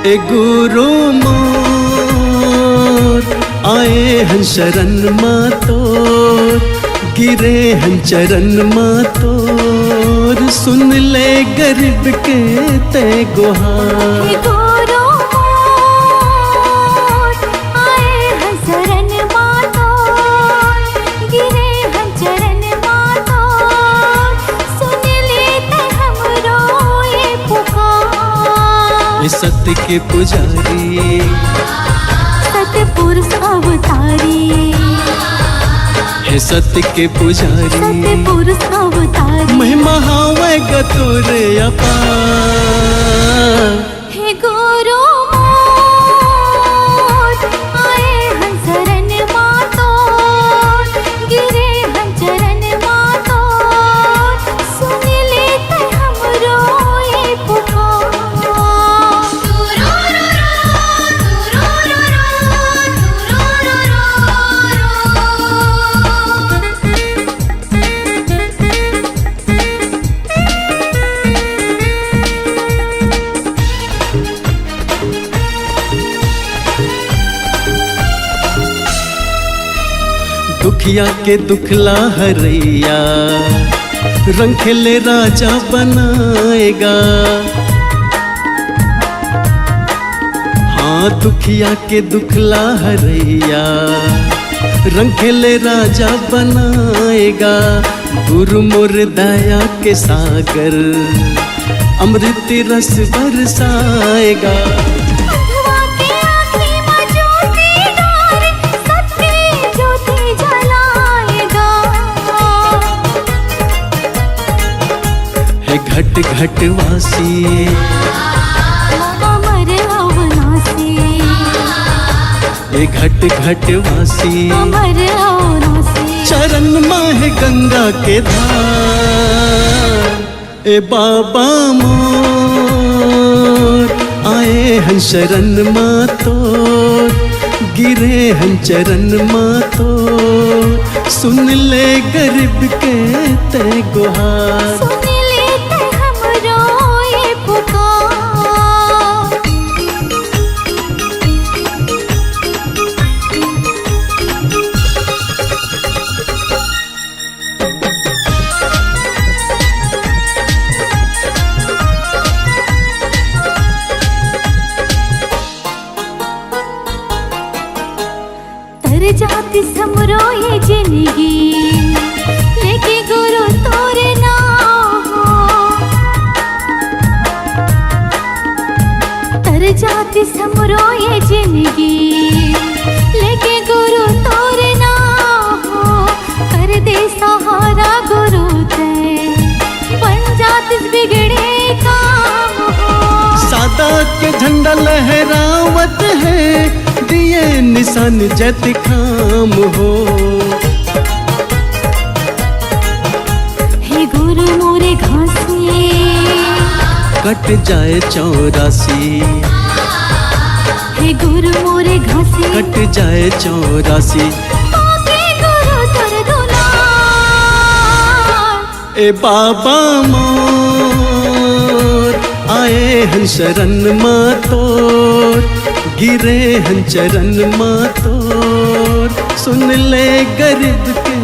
ए गुरु मोर आए हन शरण मातोर, गिरे हन चरण मातोर, सुन ले गरीब के ते गुहार। गुरु मोर आए हन शरण मातोर, गिरे हन चरण मातोर, सुन लेते हमरो ये पुकार। सत्य के पुजारी सतपुरुष अवतारी, हे सत्य के पुजारी सतपुरुष अवतारी, महिमा हावे गतुर अपार। हे गुरु मोर आए हन शरण मातोर, गिरे हन चरण मातोर, सुन लेते हमरो ये पुकार। दुखिया के दुखला हरैया, रंग खेले राजा बनाएगा। हाँ दुखिया के दुखला हरैया, रंग खेले राजा बनाएगा। गुरु मोर दया के सागर, अमृत रस बरसाएगा। घट घट वासी अमर अवनासी, ए घट घट वासी अमर अवनासी, चरण माह गंगा के धार। ए बाबा मोर आए हन शरण मातोर, गिरे हन चरण मातोर, सुन ले गरीब के ते गुहार। जाति समरो ये जिंदगी, लेके गुरु तोरे नाम हो। तर जाति समरो ये जिंदगी, लेके गुरु तोरे नाम हो। कर दे सहारा गुरु ते, बन जाति बिगड़े काम हो। सादा के झंडा लहरावत है, दिए निशान जत खाम हो। हे गुरु मोरे घासी, कट जाए 84। हे गुरु मोरे घासी, कट जाए 84। गुरु तर दुलार। ए बाबा मोर आए हन शरण मातोर, गिरे हन चरण मातोर, सुन ले गरीब के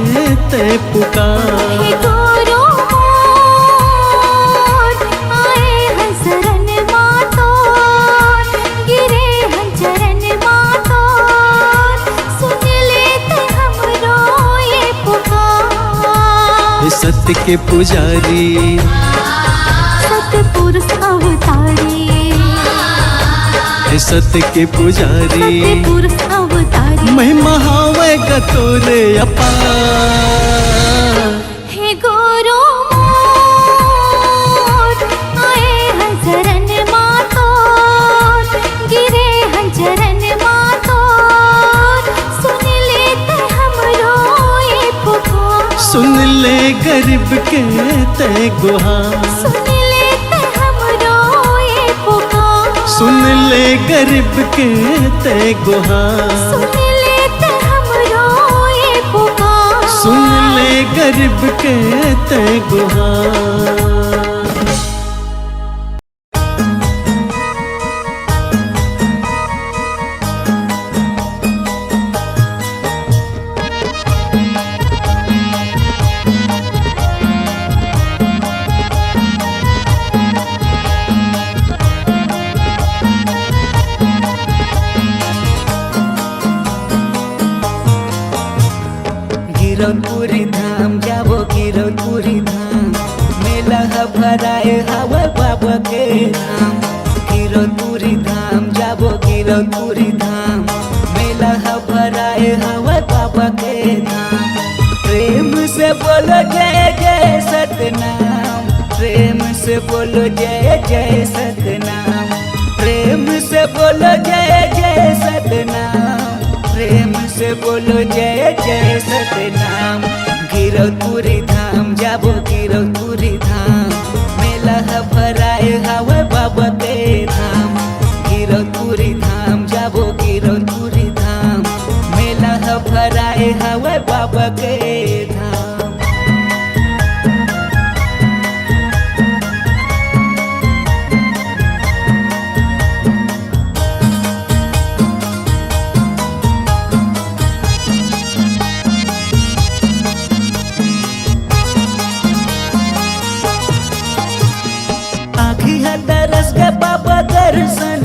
ते पुकार। हे गुरु मोर आए हन शरण मातोर, गिरे हन चरण मातोर, सुन लेते हमरो ये पुकार। हे सत्य के पुजारी सतपुरुष अवतारी, हे सत्य के पुजारी सतपुरुष अवतारी, महिमा हावे गतुर अपार। हे गुरु मोर आए हन शरण मातोर, गिरे हन चरण मातोर, सुन लेते हमरो ये पुकार। सुन ले गरीब के ते गुहार। सुन लेते हमरो ये पुकार। सुन ले गरीब के ते गुहार। सुन लेते हमरो ये पुकार। सुन ले गरीब के ते गुहार। गिरौदपुरी धाम जाबो गिरौदपुरी धाम मेला भराए हवा बाबा के धाम गिरौदपुरी धाम जाबो गिरौदपुरी धाम मेला भराए हवा बाबा के धाम प्रेम से बोलो जय जय सतनाम प्रेम से बोलो जय जय सतनाम प्रेम से बोलो जय जय सतनाम प्रेम से बोलो जय जय सतनाम गिरौदपुरी धाम जाबो गिरौदपुरी धाम मेला भराए हवा बाबा के धाम गिरौदपुरी धाम जाबो गिरौदपुरी धाम मेला भराए हवा बाबा के धाम दरस के बाबा दर्शन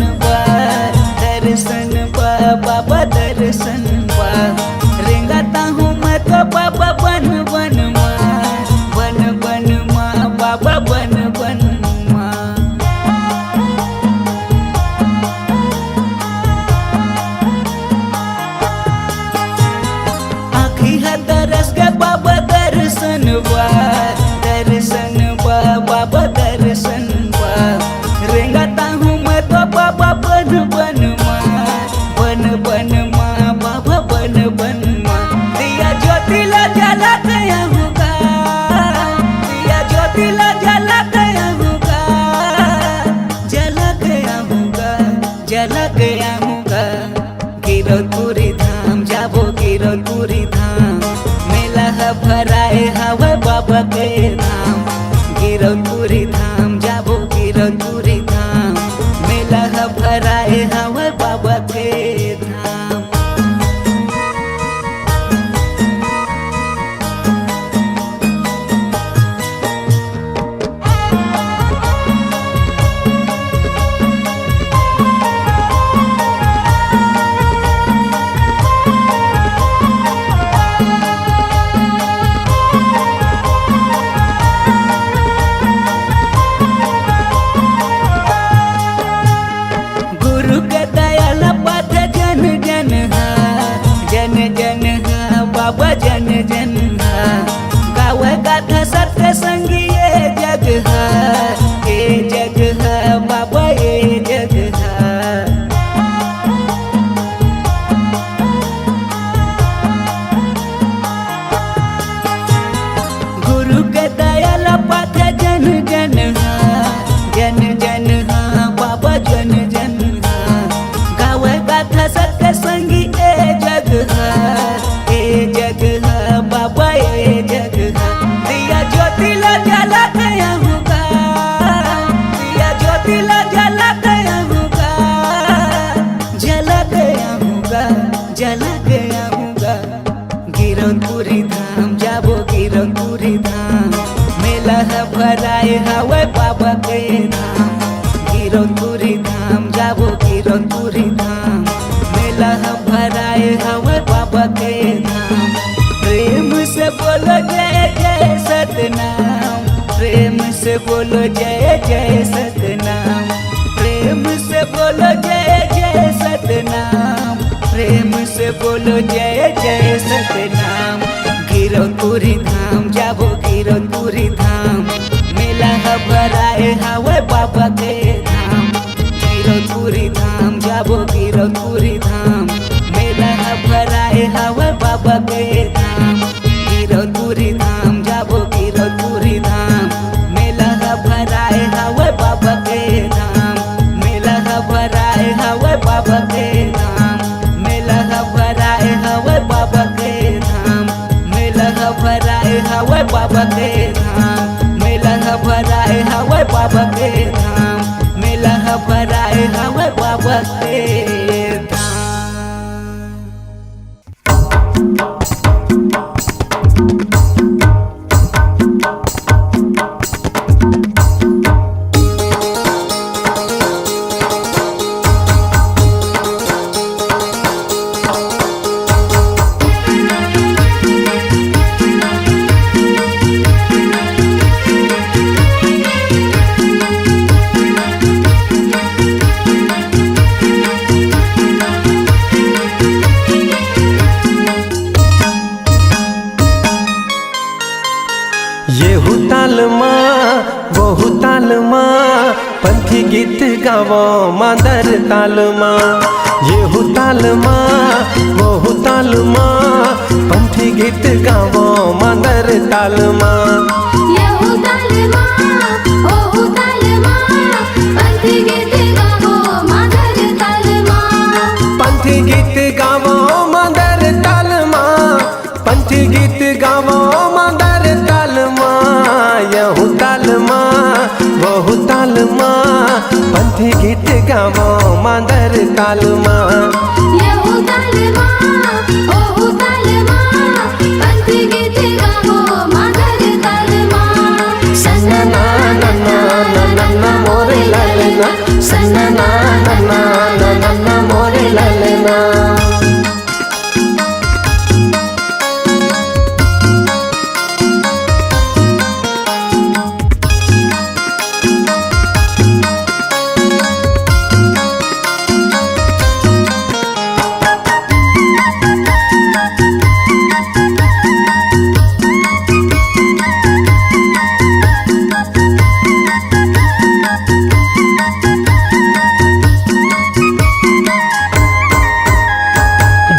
बाबा दर्शन रेंगाता हूँ मैं तो बाबा बन बन माँ बाबा बन बन माँ आखी है दरस के बाबा दर्शन बाबा दर्शन रेंगाता हूँ मैं तो बाबा बन बन माँ बाबा बन बन माँ दिया ज्योतिला जला गया होगा दिया ज्योतिला जला गया होगा जला गया होगा जला गया होगा गिरौदपुरी धाम जाबो गिरौदपुरी धाम मेला भराए हवा बाबा के धाम गिरौदपुरी धाम जाबो गिरौदपुरी धाम मेला भराए हवा बाबा के धाम बाबा जन जन गाव गाथा सत्य संगी ये जग है बाबा ये जग है गुरु के दयाल पाथ जन जन बाबा जन जन गाव गाथा सत्य संगी ये जग है बाबा ये जग है दिया ज्योतिला जला गया होगा दिया ज्योतिला जला गया होगा जला गया होगा जला गया होगा गिरौदपुरी धाम जाबो गिरौदपुरी धाम मेला भराए हवा बाबा के धाम गिरौदपुरी धाम जाबो गिरौदपुरी धाम मेला भराए हवा बाबा के धाम प्रेम से बोलो जय जय सतनाम प्रेम से बोलो जय जय सतनाम प्रेम से बोलो जय जय सतनाम प्रेम से बोलो जय जय सतनाम गिरौदपुरी धाम जाबो गिरौदपुरी धाम मेला भराए हवा बाबा के धाम गिरौदपुरी धाम जाबो गिरौदपुरी धाम मेला भराए हवा बाबा के धाम गिरौदपुरी धाम जाबो गिरौदपुरी धाम मेला भराए हवा बाबा के धाम मेला भराए हवा बाबा के धाम मेला भराए हवा बाबा के धाम मेला भराए हवा बाबा के धाम मेला भराए हवा बाबा के धाम मेला भराए हवा बाबा के धाम ताल माँ बहु ताल माँ पंथी गीत गावो मादर ताल माँ येहू ताल माँ बहु ताल माँ पंथी गीत गावो मादर ताल माँ येहू ताल माँ ओहू ताल माँ पंथी गीत गावो मादर ताल माँ पंथी गीत गावो मादर ताल माँ पंथी गीत गावो मादर ताल माँ येहू ताल माँ बहु ताल माँ पंथी गीत गावो मादर ताल माँ येहू ताल माँ ओहू ताल माँ पंथी गीत गावो मादर ताल माँ सन्ना ना ना ना ना ना ना मोरे लालना सन्ना ना ना ना ना ना ना मोरे लालना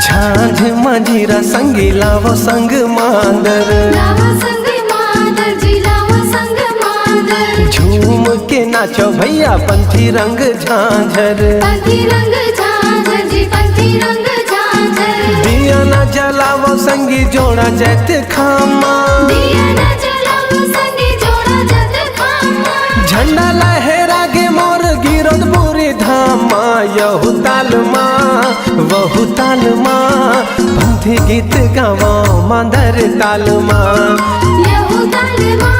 झांझ मंजीरा संगी लावो संग मांदर लावो संग मादर जी लावो संग मादर झूम के नाचो भैया पंथी रंग झांझर पंथी रंग झांझर जी पंथी रंग झांझर दिया ना जलावो संगी जोड़ा जैत खामा दिया न जलावो संगी जोड़ा जत खामा झंडा लहरा गे मोर गिरोद बुरी धामा यहू ताल माँ वहू ताल माँ पंथी गीत गावो मादर ताल माँ येहू ताल माँ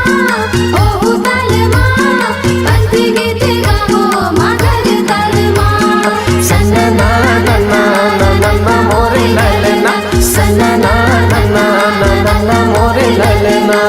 ओहू ताल माँ पंथी गीत गावो मादर ताल माँ सन्ना ना ना ना ना ना ना मोरे ललना सन्ना ना ना ना ना ना ना मोरे ललना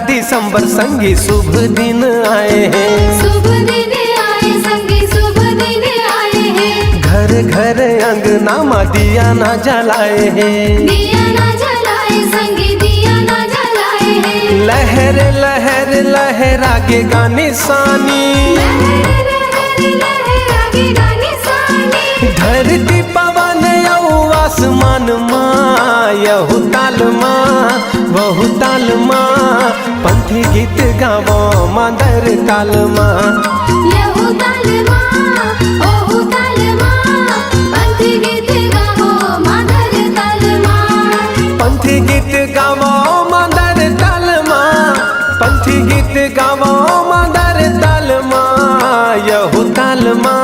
दिसंबर संगी शुभ दिन आए हैं शुभ दिन आए संगी शुभ दिन आए हैं घर घर अंगना में दिया ना जलाए हैं दिया ना जलाए संगी दिया ना जलाए हैं लहर लहर लहरा के गाने सानी लहर लहर लहरा के गाने सानी धरती पवन यऊ आसमान माँ यहू ताल माँ वहू ताल माँ पंथी गीत गावो मादर ताल माँ येहू ताल माँ ओहू ताल माँ पंथी गीत गावो मादर ताल माँ पंथी गीत गावो मादर ताल माँ पंथी गीत गावो मादर ताल माँ यहू ताल माँ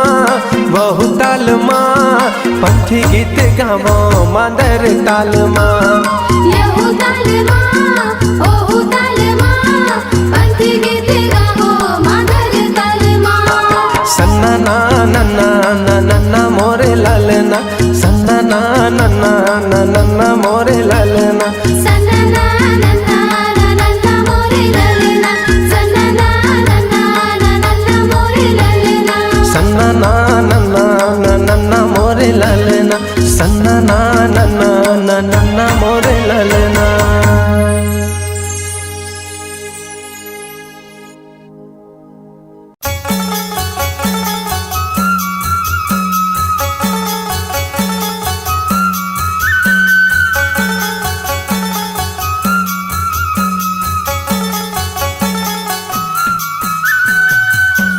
वहू ताल माँ पंथी गीत गावो मादर ताल माँ येहू ताल माँ ओहू ताल माँ पंथी गीत गावो मादर ताल माँ सन्ना ना ना ना ना ना ना मोरे लालना सन्ना ना ना ना ना ना ना मोरे लालना सन्ना ना ना ना ना ना मोरे ललना सन्ना ना ना ना ना ना मोरे ललना सन्ना ना ना ना ना ना ना मोरे लालना सन्ना ना ना ना ना ना ना मोरे लालना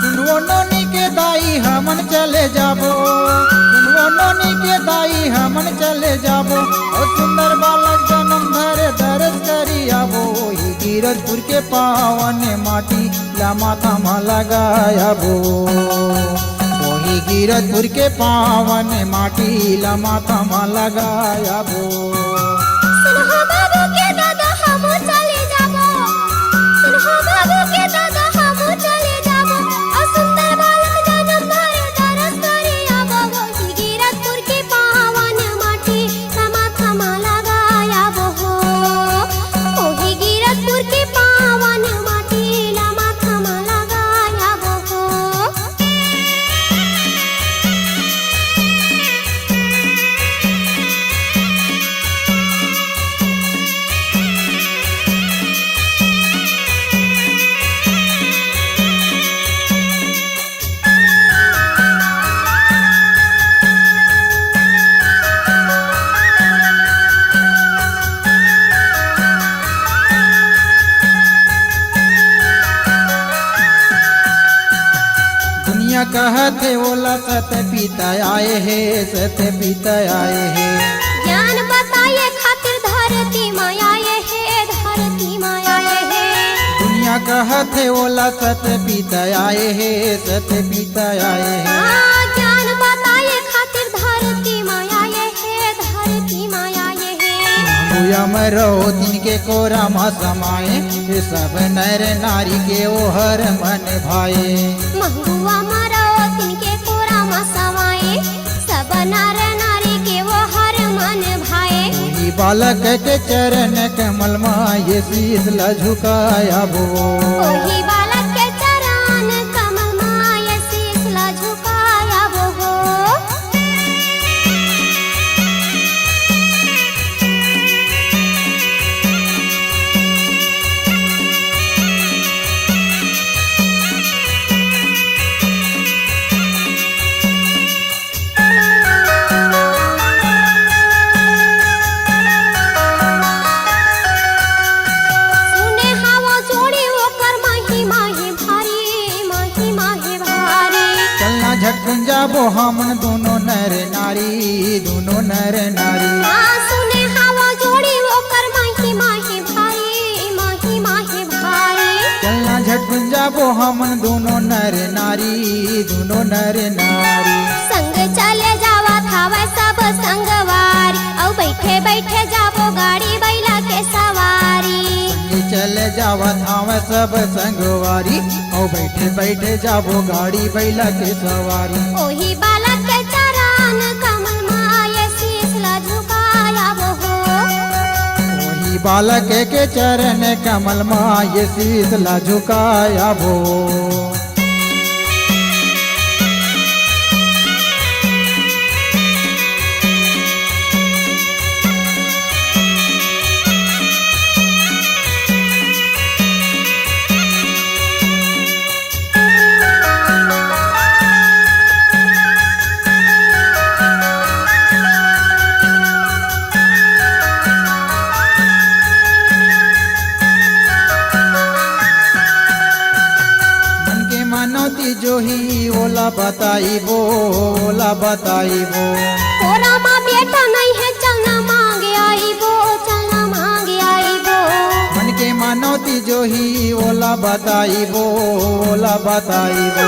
सुनवो नोनी के दाई हमन चले जाबो सुनवो नोनी के दाई हमन चले जाबो और सुंदर बालक जन्म धरे दरस करी आबो ही गिरधपुर के पावन माटी ला माथा मा लगायाबो वही गिरधपुर के पावन माटी ला माथा मा लगायाबो सुनहो बाबू के दादा हमो चले जाबो कहते ओला सत पिता आए है, सत पिता आए है। ज्ञान बताए खातिर धरती माया ये है, धरती माया ये है। दुनिया कहते ओला सत पिता आए है, सत पिता आए है। ज्ञान बताए खातिर धरती माया ये है, धरती माया ये है। भूया मरो तिनके कोरा मा समाए, ये सब नर नारी के ओ हर मन भाए। मंगुआ मरो तिनके कोरा मा समाए, सब नर नारी के वो हर मन भाए। वही बालक के चरण कमल माँ ये शीश ला झुकाया वो। ओही बालक के चरण कमल माँ ये शीश ला झुकाया वो हो। सुने हवा जोड़ी ओकर माही माही भारी, माही माही भारी। चलना झटकन जाबो हमन दोनों नर नारी, दोनों नर नारी। सुने हवा जोड़ी ओकर माही माही भारी, माही माही भारी। चलना झटकन जाबो हमन दोनों नर नारी, दोनों नर नारी। संग चले जावा थावे सब संगवारी, औ बैठे बैठे जाबो गाड़ी बैला के सवारी। ये चले जावत हमें सब संगवारी, और बैठे बैठे जाबो गाड़ी बैला के सवारी। ओही बालक के चरण कमल माँ ये शीश ला झुकाया वो हो। वही बालक के चरण कमल माँ ये शीश ला झुकाया वो। मन के मनौती जो ही ओला बताई वो, ओला बताई वो। कोरा माँ बेटा नहीं है चलना मांगे आई वो, चलना मांगे आई वो। मन के मनौती जो ही ओला बताई वो, ओला बताई वो।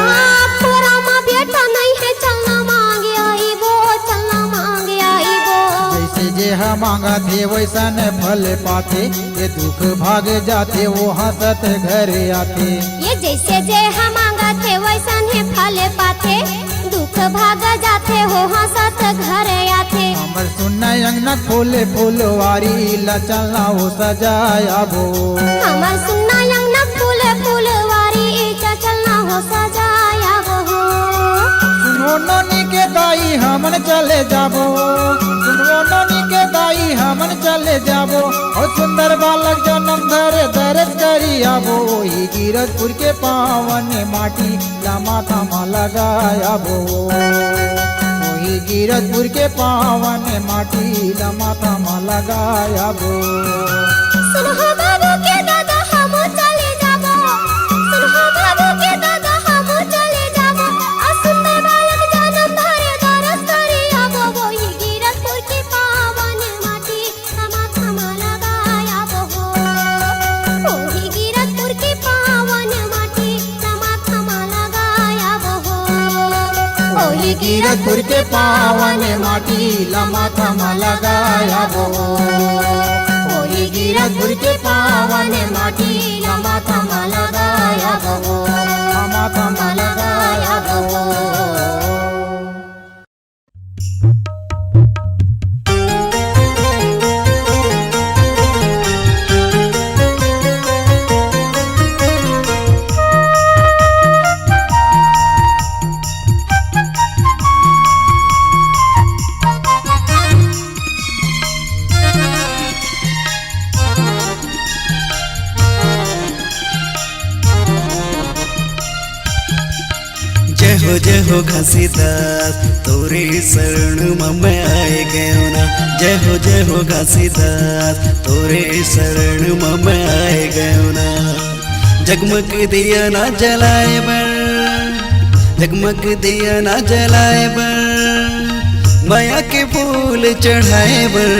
कोरा माँ बेटा नहीं है चलना मांगे आई वो, चलना मांगे आई वो। जैसे जे हम मांगा थे वैसा न फल पाते, ये दुख भाग जाते वो हंसत घर आते। ये जैसे जे हम मांगा थे वैसा ही फल पाते, दुख भाग जाते हो हंसत घर आते। हमर सुनना अंगना फूले फूलवारी ला चलना हो सजाया वो। हमर सुनना अंगना फूल फूलवारी चा चलना हो सजाया वो हो। सुनो नोनी के दाई हमन चले जाबो, सुनो नोनी के दाई हमन चले जाबो। और सुंदर बालक जन्म धरे दरस करी आबो। वही गिरजपुर के पावन माटी ला माथा मा लगाया वो। वही गिरजपुर के पावन माटी ला माथा मा लगाया वो। सुनहो बाबू के दादा हम चले जाबो, सुनहो बाबू के दादा हम चले जाबो। आ सुंदर बालक जन्म धरे दरस करी आबो। वही गिरजपुर के पावन माटी थमा थमा लगाया वो हो। वही गिरजपुर के पावन माटी थमा थमा लगाया वो हो। वही गिरजपुर के पावन माटी ला माथा मा लगाया वो। वही गिरजपुर के पावन माटी ला माथा मा लगाया वो, माथा मा लगाया वो। जय हो घासीदास तोरे शरण में आए गयो ना। जय हो घासीदास तोरे शरण में आए गयो ना। जगमग दिया ना जलाए बर जगमग दिया ना जलाए बर माया के फूल चढ़ाए बर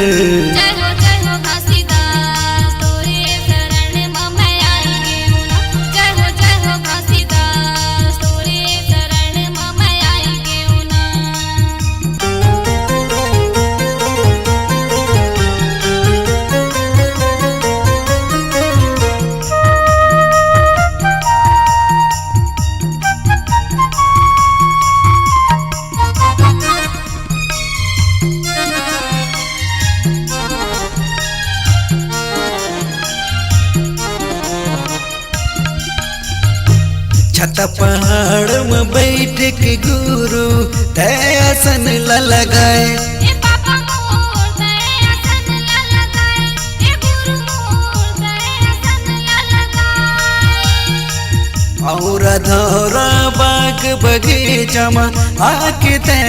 जय हो घासीदास तोरे शरण में मैं आई गेहूं ना। जय हो घासीदास तोरे शरण में मैं आई गेहूं ना। छत पहाड़ में बैठ के गुरु दयासन लगाए ए पापा मोर दयासन ला लगाए, ए गुरु मोर दयासन ला लगाए। और धौरा बाग बगीचा में आके तय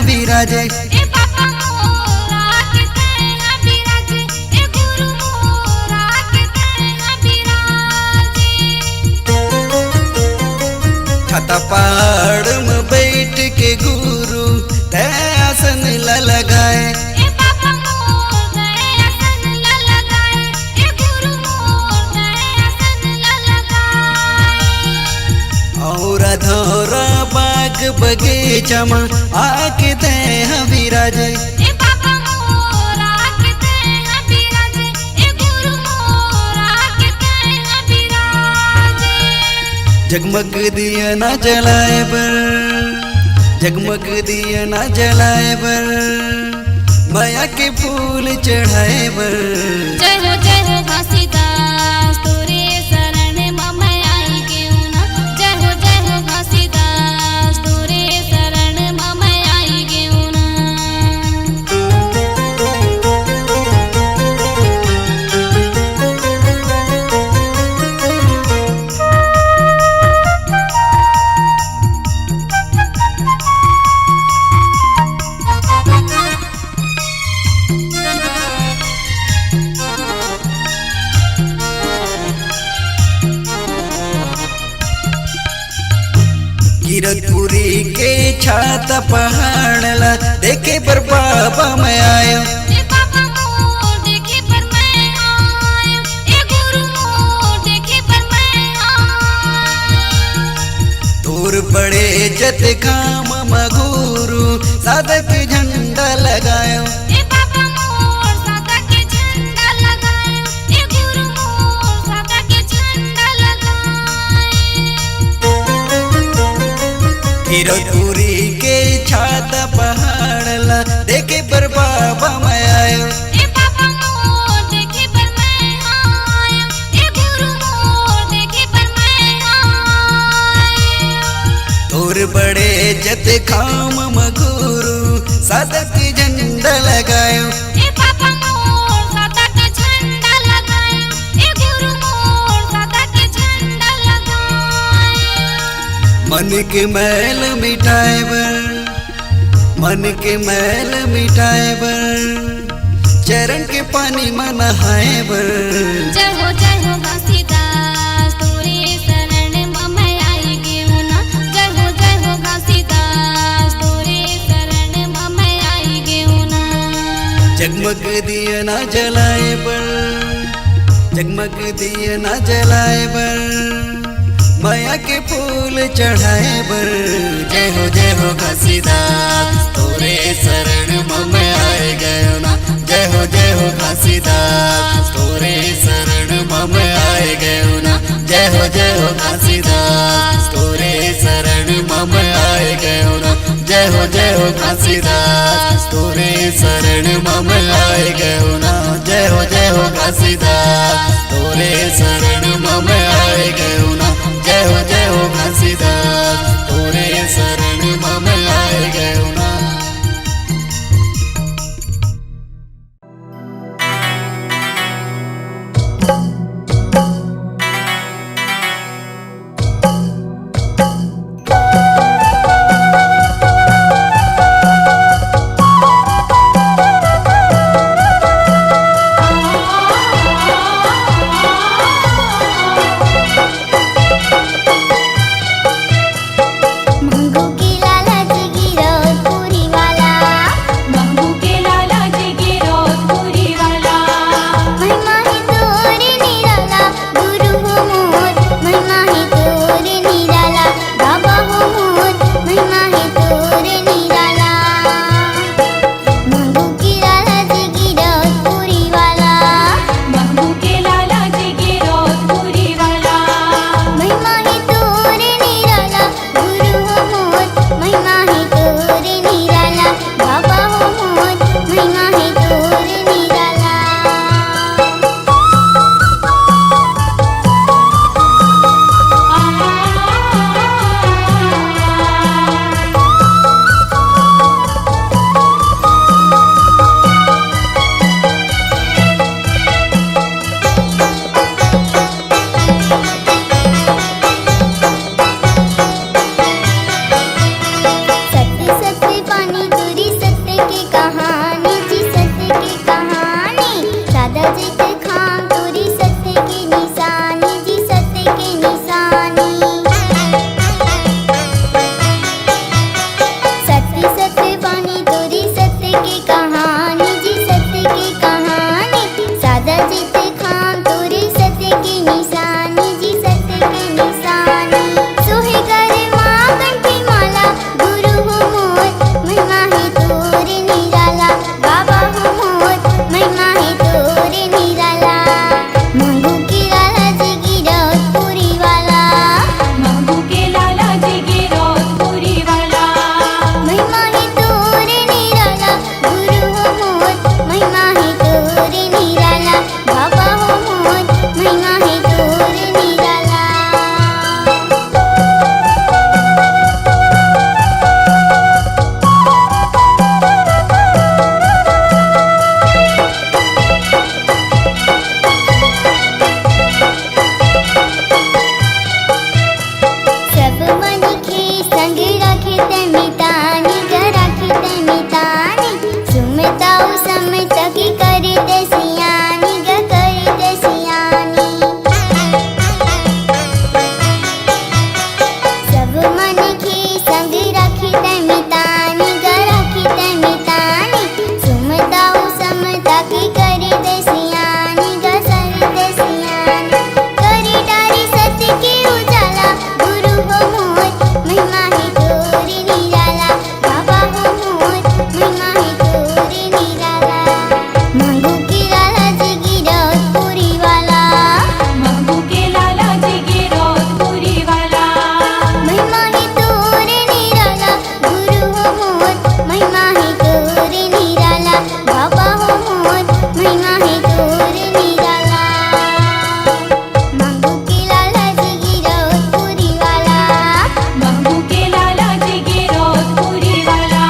विराजे ए पापा मोर आके तेरा बिराजे, ए गुरु मोर आके तेरा बिराजे। छत पहाड़ में बैठ के गुरु दयासन लगाए ए पापा मोर दयासन ला लगाए, ए गुरु मोर दयासन ला लगाए। और धौरा बाग बगीचा में आके तय विराजे ए पापा मोर आके तेरा बिराजे, ए गुरु मोर आके तेरा बिराजे। जगमग दिया ना जलाए बर जगमग दिया ना जलाए बर माया के फूल चढ़ाए बर जय हो घासीदास तोरे शरण में मैं आई गेहूं ना। जय हो घासीदास तोरे शरण में मैं आई गेहूं ना। कीरतपुरी के छात पहाड़ला देखे पर बाबा मैं आयो ए पापा मोर देखे पर मैं आयो, ए गुरु मोर देखे पर मैं आयो। तोर बड़े जत काम मगुरु साधक झंडा लगायो ए पापा मोर सादा के झंडा लगाए, ए गुरु मोर सादा के झंडा लगाए। कीरतपुरी के छात पहाड़ला देखे पर बाबा मैं आयो ए पापा मोर देखे पर मैं आयो, ए गुरु मोर देखे पर मैं आयो। तोर बड़े जत काम मगुरु साधक झंडा लगायो ए पापा मोर सादा के झंडा लगाए, ए गुरु मोर सादा के झंडा लगाए। मन के मैल मिटाए बर मन के मैल मिटाए बर चरण के पानी में नहाए बर जय हो घासीदास तोरे शरण में मैं आई गेहूं ना। जय हो घासीदास तोरे शरण में मैं आई गेहूं ना। जगमग दिया ना जलाए बर जगमग दिया ना जलाए बर माया के फूल चढ़ाए बर जय हो घासीदास तोरे शरण में मैं आए गयो ना जय हो घासीदास तोरे शरण में मैं आए गयो ना जय हो घासीदास तोरे शरण में मैं आए गयो ना जय हो घासीदास तोरे शरण में मैं आए गयो ना जय हो घासीदास तोरे शरण में मैं आए गयो ना जय हो घासीदास तोरे शरण में मैं आए गयो ना। सादा जित खाम तोरी सत्य की निशानी जी सत्य की निशानी सत्य सत्य बानी तोरी सत्य की कहानी जी सत्य की कहानी सादा जित खाम तोरी सत्य की निशानी जी सत्य की निशानी सोहे करे माँ कंठी माला गुरु हो मोर महिमा है तोरे निराला बाबा हो मोर महिमा है तोरे निराला मंगू की लाला जी गिरौत पूरी वाला मंगू के लाला जी गिरौदपुरी वाला महिमा है तोरे निराला गुरु हो मोर महिमा है तोरे निराला बाबा हो मोर महिमा है तोरे निराला सब मन के संग रखे ते मितानी ग रखे ते मितानी सुमताऊ समता की करे ते सियानी ग करे ते सियानी सब मन के संग रखे ते मितानी ग रखे ते मितानी सुमताऊ समता की करे ते सियानी ग करे ते सियानी करे डारी सत्य की उजाला गुरु हो मोर महिमा है तोरे निराला बाबा हो मोर महिमा है तोरे निराला मंगू की लाला जी गिरौत पूरी वाला मंगू के लाला जी गिरौदपुरी वाला महिमा है तोरे निराला गुरु हो मोर महिमा है तोरे निराला बाबा हो मोर महिमा है तोरे निराला मंगू की लाला जी गिरौत पूरी वाला मंगू के लाला जी गिरौदपुरी वाला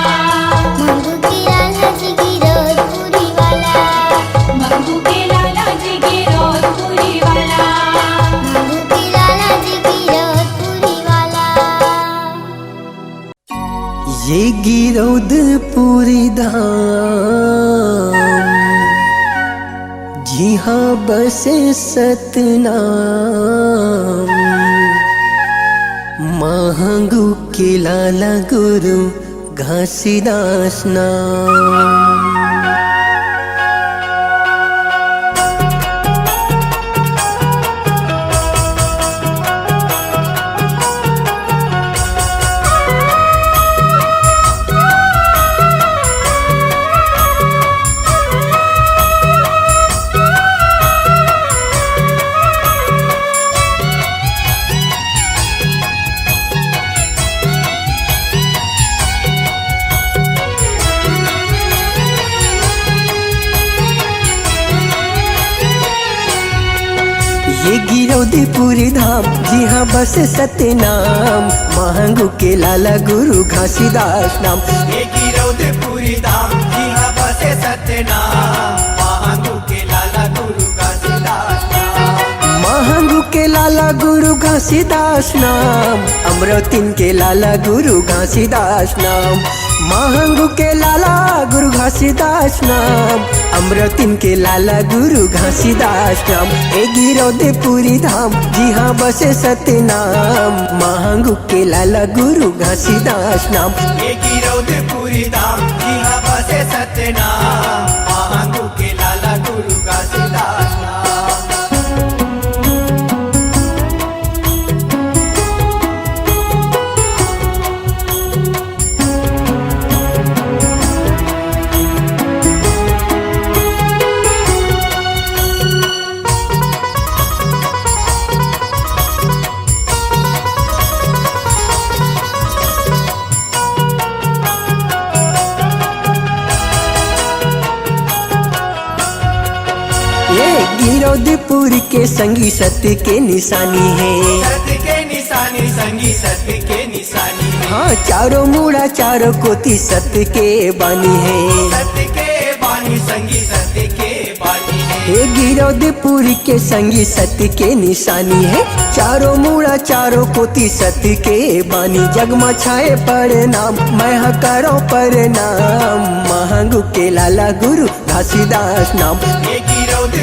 मंगू की लाला जी गिरौत पूरी वाला मंगू के लाला जी गिरौदपुरी वाला मंगू की लाला जी गिरौत पूरी वाला ये गिरौदपुरी धाम जी हाँ बसे सतनाम महंगू के लाला गुरु घासीदास नाम ये गिरौदपुरी धाम जी हाँ बस सतनाम महंगू के लाला गुरु घासीदास नाम ये गिरौदपुरी धाम जी हाँ बसे सत्यनाम महागु के लाला गुरु घासीदास नाम महंगू के लाला गुरु घासीदास नाम अमृतिन के लाला गुरु घासीदास नाम महंगू के लाला गुरु घासीदास नाम अमृतिन के लाला गुरु घासीदास नाम ए गिरौदपुरी धाम जी हाँ बसे सतनाम महंगू के लाला गुरु घासीदास नाम ये गिरौदपुरी धाम जी हाँ बसे सत्यनाम महागु के लाला गुरु घासीदास नाम गिरौदपुर के संगी सत्य के निशानी है सत्य के निशानी संगी सत्य के निशानी है हाँ चारों मुड़ा चारों कोती सत्य के बानी है सत्य के बानी संगी सत्य के बानी है हे गिरौदपुर के संगी सत्य के निशानी है चारों मुड़ा चारों कोती सत्य के बानी जगमा छाए पर नाम मैं करो पर नाम महंगू के लाला गुरु घासीदास नाम ये गिरौदपुरी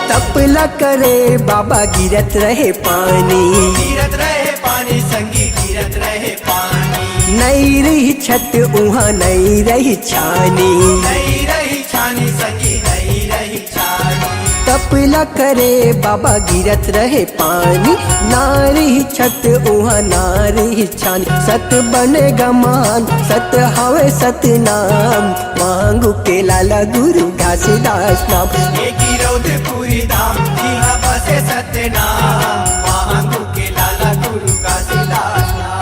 तपला करे बाबा गिरत रहे पानी, गिरत रहे पानी संगी गिरत रहे पानी, नहीं रही छत उहाँ नहीं रही छानी, नहीं रही छानी संगी नहीं रही छानी, तपला करे बाबा गिरत रहे पानी, नारी छत उहाँ नारी छानी, सत बनेगा मान सत हवे सत नाम, मांगू के लाला गुरु घासीदास नाम। ये गिरौदपुरी धाम यहाँ बसे सत्यनाम, महांगू के लाला गुरु घासीदास नाम।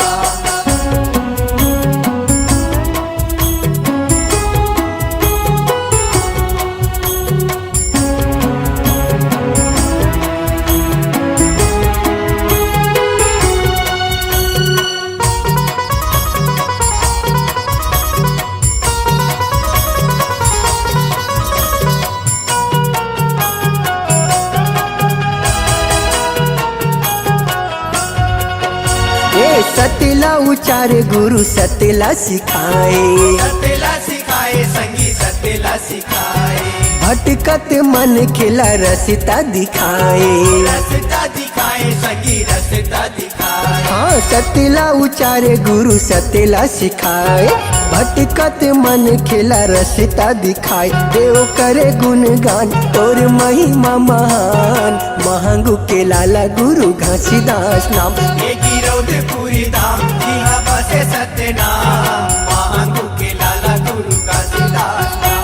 ए सतला उचार गुरु सतला सिखाए, सत्यला सिखाए संगी सत्यला सिखाए, भटकत मन खिला रसिता दिखाए। रसता दिखाए संगी रसता दिखाए, हाँ सतला उचारे गुरु सतला सिखाए, भटकत मन खिला रसिता दिखाए। देव करे गुणगान तोर महिमा महान, महंगू के लाला गुरु घासीदास नाम। ये गिरौदपुरी धाम यहाँ बसे सत्यनाम, महांगू के लाला गुरु घासीदास नाम।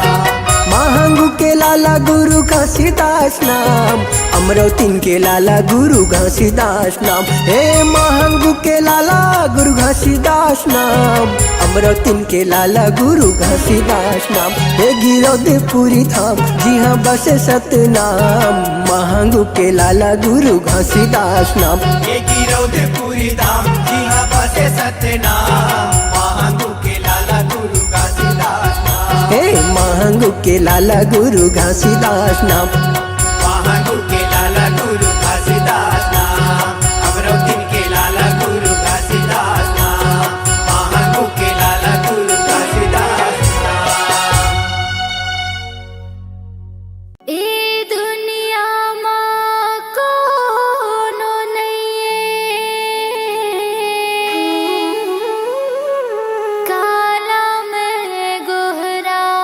महंगू के लाला गुरु घासीदास नाम, अमरौतीन के लाला गुरु घासीदास नाम। हे महंगू के लाला गुरु घासीदास नाम, अमरौतीन के लाला गुरु घासीदास नाम। हे गिरौदपुरी धाम जी हाँ बसे सतनाम, महंगू के लाला गुरु घासीदास नाम। ये गिरौदपुरी धाम यहाँ बसे सत्यनाम, महांगू के लाला गुरु घासीदास नाम। हे महंगू के लाला गुरु घासीदास नाम। महांगू के लाला गुरु घासीदास नाम, अमरौतीन के लाला गुरु घासीदास नाम, महांगू के लाला गुरु घासीदास नाम। ए दुनिया माँ कोनो नहीं, काला में गोहरावो,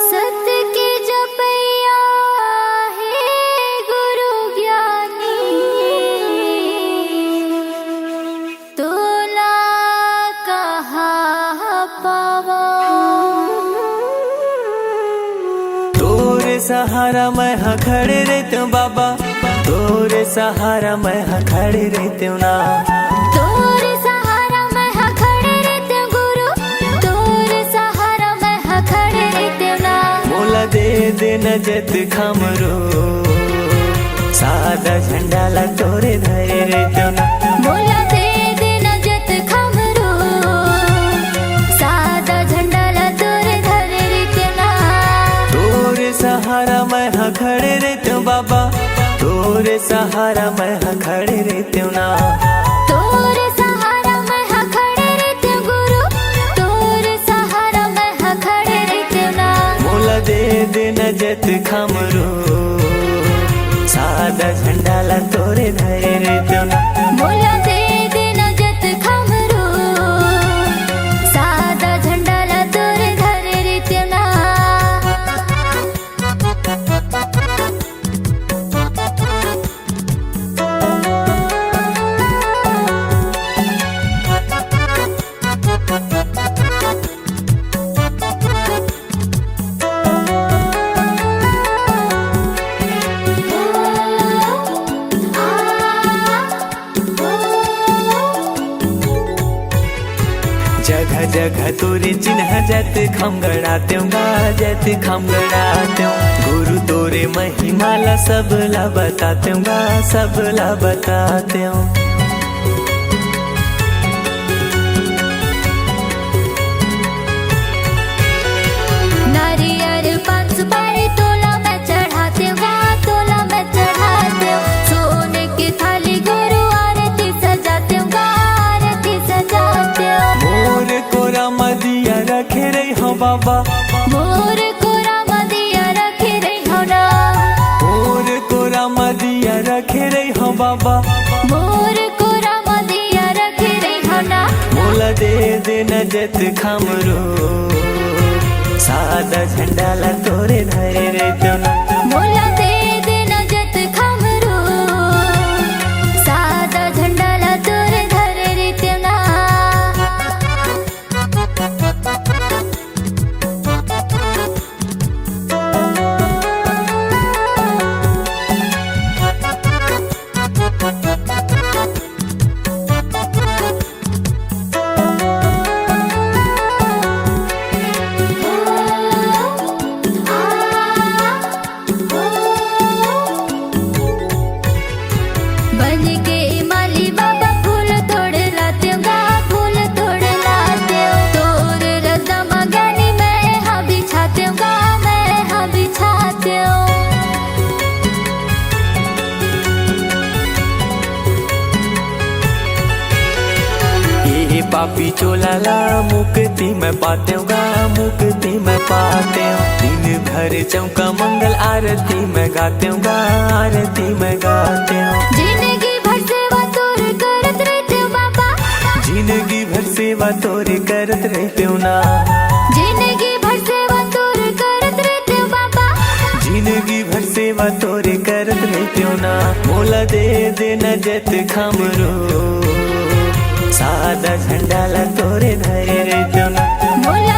सत्य के जपैया हे गुरु ज्ञानी, तोला कहाँ पावो। तोरे सहारा मैं हाँ खड़े रहते हूँ बाबा, तोरे सहारा मैं हाँ खड़े रहते हूँ ना। तोरे सहारा मैं हाँ खड़े रहते हूँ गुरु, तोरे सहारा मैं हाँ खड़े रहते हूँ ना। मोला दे दे नजत खमरो, सादा झंडा ला तोरे धरे रहते हूँ ना। मोला दे दे नजत खमरो, सादा झंडा ला तोरे धरे रहते ना। तोरे सहारा मैं हाँ खड़े रहते हूँ बाबा, तोरे सहारा मैं हाँ खड़े रहते हूँ ना। तोरे सहारा मैं हाँ खड़े रहते हूँ गुरु, तोरे सहारा मैं हाँ खड़े रहते हूँ ना। मोला दे दे नजत खमरो, सादा झंडा ला तोरे धरे रहते हूँ ना। मोला दे दे नजत खमरो, सादा झंडा ला तोरे धरे रहते ना। जगह जगह तोरे चिन्ह जत खम गड़ाते हूँ, जत खम गड़ाते हूँ। गुरु तोरे महिमा ला सब ला बताते हूँ, सब ला बताते हूँ। नारियल पान सुपारी तोला मैं चढ़ाते हूँ, तोला मैं चढ़ाते हूँ। सोने की थाली गुरु आरती सजाते हूँ, आरती सजाते हूँ। मोर कोरा मदिया रखे रही हो बाबा, मोर बाबा मोर कोरा मदिया रखे रे होना मोला दे देना जत खमरो सादा झंडा ला तोरे धरे रे त्योना मोला दे देना जत खमरू सादा झंडा ला तोरे धरे रे तेना बन के माली बाबा फूल तोड़ लाते गा फूल तोड़ लाते तोर रदा मगानी मैं हाँ बिछाते गा मैं हाँ बिछाते ये पापी चोला ला मुक्ति मैं पाते गा मुक्ति मैं पाते दिन भर चौका मंगल आरती मैं गाते गा आरती मैं गाते जिंदगी भर सेवा तोर करत रहते बाबा जिंदगी भर सेवा तोरे करत रहते ना जिंदगी भर सेवा तोर करत रहते बाबा जिंदगी भर सेवा तोरे करत रहते ना मोला दे देना जत खमरो सादा झंडा ला तोरे धरे रहते ना मोला